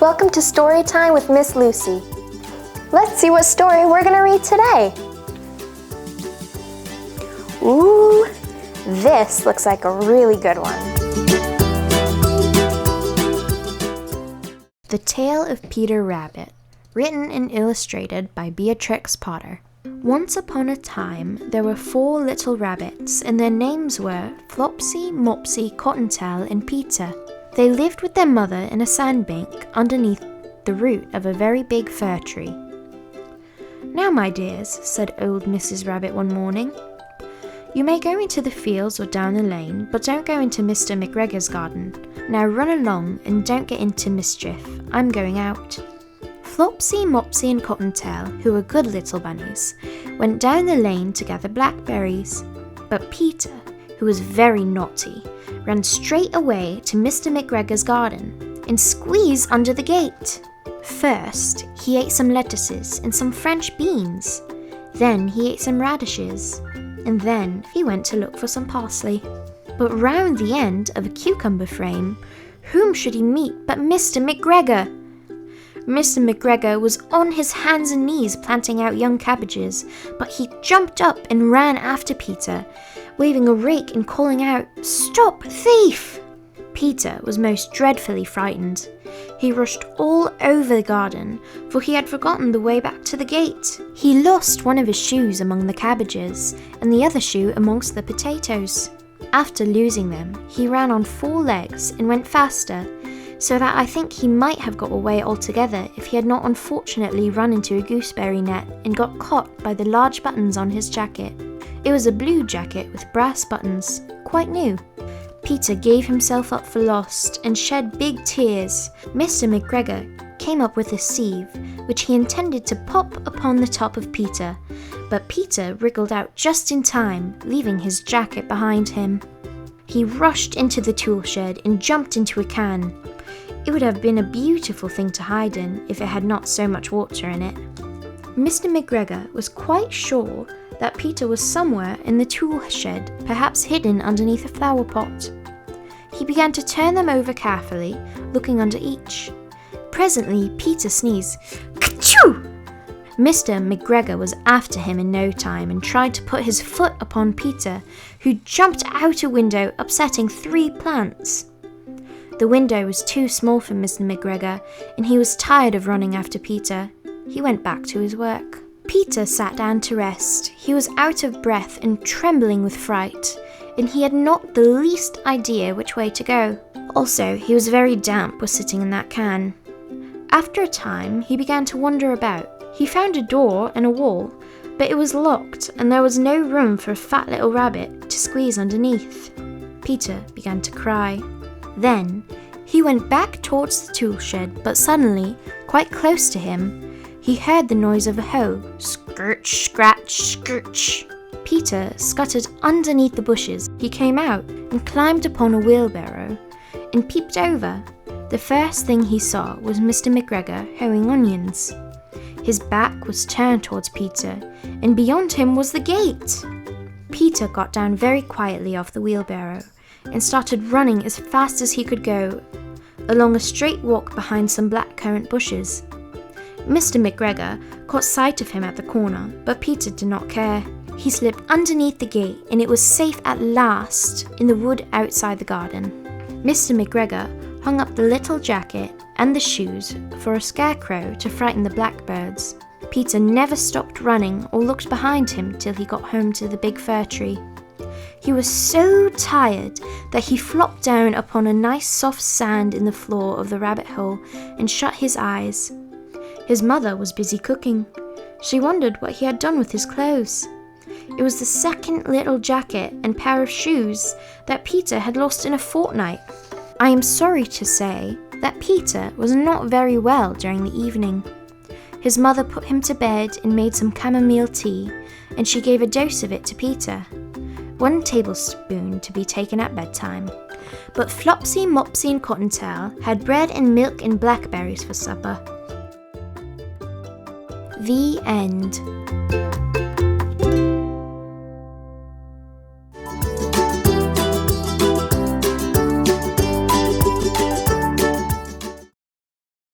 Welcome to Story Time with Miss Lucy. Let's see what story we're going to read today. Ooh, this looks like a really good one. The Tale of Peter Rabbit, written and illustrated by Beatrix Potter. Once upon a time, there were 4 little rabbits, and their names were Flopsy, Mopsy, Cottontail, and Peter. They lived with their mother in a sandbank underneath the root of a very big fir tree. "Now, my dears," said old Mrs. Rabbit one morning, "you may go into the fields or down the lane, but don't go into Mr. McGregor's garden. Now run along and don't get into mischief. I'm going out." Flopsy, Mopsy, and Cottontail, who were good little bunnies, went down the lane to gather blackberries. But Peter, who was very naughty, ran straight away to Mr. McGregor's garden and squeezed under the gate. First, he ate some lettuces and some French beans. Then he ate some radishes. And then he went to look for some parsley. But round the end of a cucumber frame, whom should he meet but Mr. McGregor? Mr. McGregor was on his hands and knees planting out young cabbages, but he jumped up and ran after Peter, waving a rake and calling out, "Stop, thief!" Peter was most dreadfully frightened. He rushed all over the garden, for he had forgotten the way back to the gate. He lost one of his shoes among the cabbages, and the other shoe amongst the potatoes. After losing them, he ran on 4 legs and went faster, so that I think he might have got away altogether if he had not unfortunately run into a gooseberry net and got caught by the large buttons on his jacket. It was a blue jacket with brass buttons, quite new. Peter gave himself up for lost and shed big tears. Mr. McGregor came up with a sieve, which he intended to pop upon the top of Peter, but Peter wriggled out just in time, leaving his jacket behind him. He rushed into the tool shed and jumped into a can. It would have been a beautiful thing to hide in if it had not so much water in it. Mr. McGregor was quite sure that Peter was somewhere in the tool shed, perhaps hidden underneath a flower pot. He began to turn them over carefully, looking under each. Presently, Peter sneezed. "Achoo!" Mr. McGregor was after him in no time and tried to put his foot upon Peter, who jumped out a window, upsetting 3 plants. The window was too small for Mr. McGregor, and he was tired of running after Peter. He went back to his work. Peter sat down to rest. He was out of breath and trembling with fright, and he had not the least idea which way to go. Also, he was very damp with sitting in that can. After a time, he began to wander about. He found a door and a wall, but it was locked, and there was no room for a fat little rabbit to squeeze underneath. Peter began to cry. Then he went back towards the tool shed, but suddenly, quite close to him, he heard the noise of a hoe. Scritch, scratch, scritch. Peter scuttered underneath the bushes. He came out and climbed upon a wheelbarrow and peeped over. The first thing he saw was Mr. McGregor hoeing onions. His back was turned towards Peter, and beyond him was the gate. Peter got down very quietly off the wheelbarrow and started running as fast as he could go, along a straight walk behind some blackcurrant bushes. Mr. McGregor caught sight of him at the corner, but Peter did not care. He slipped underneath the gate, and it was safe at last in the wood outside the garden. Mr. McGregor hung up the little jacket and the shoes for a scarecrow to frighten the blackbirds. Peter never stopped running or looked behind him till he got home to the big fir tree. He was so tired that he flopped down upon a nice soft sand in the floor of the rabbit hole and shut his eyes. His mother was busy cooking. She wondered what he had done with his clothes. It was the second little jacket and pair of shoes that Peter had lost in a fortnight. I am sorry to say that Peter was not very well during the evening. His mother put him to bed and made some chamomile tea, and she gave a dose of it to Peter. 1 tablespoon to be taken at bedtime. But Flopsy, Mopsy, and Cottontail had bread and milk and blackberries for supper. The end.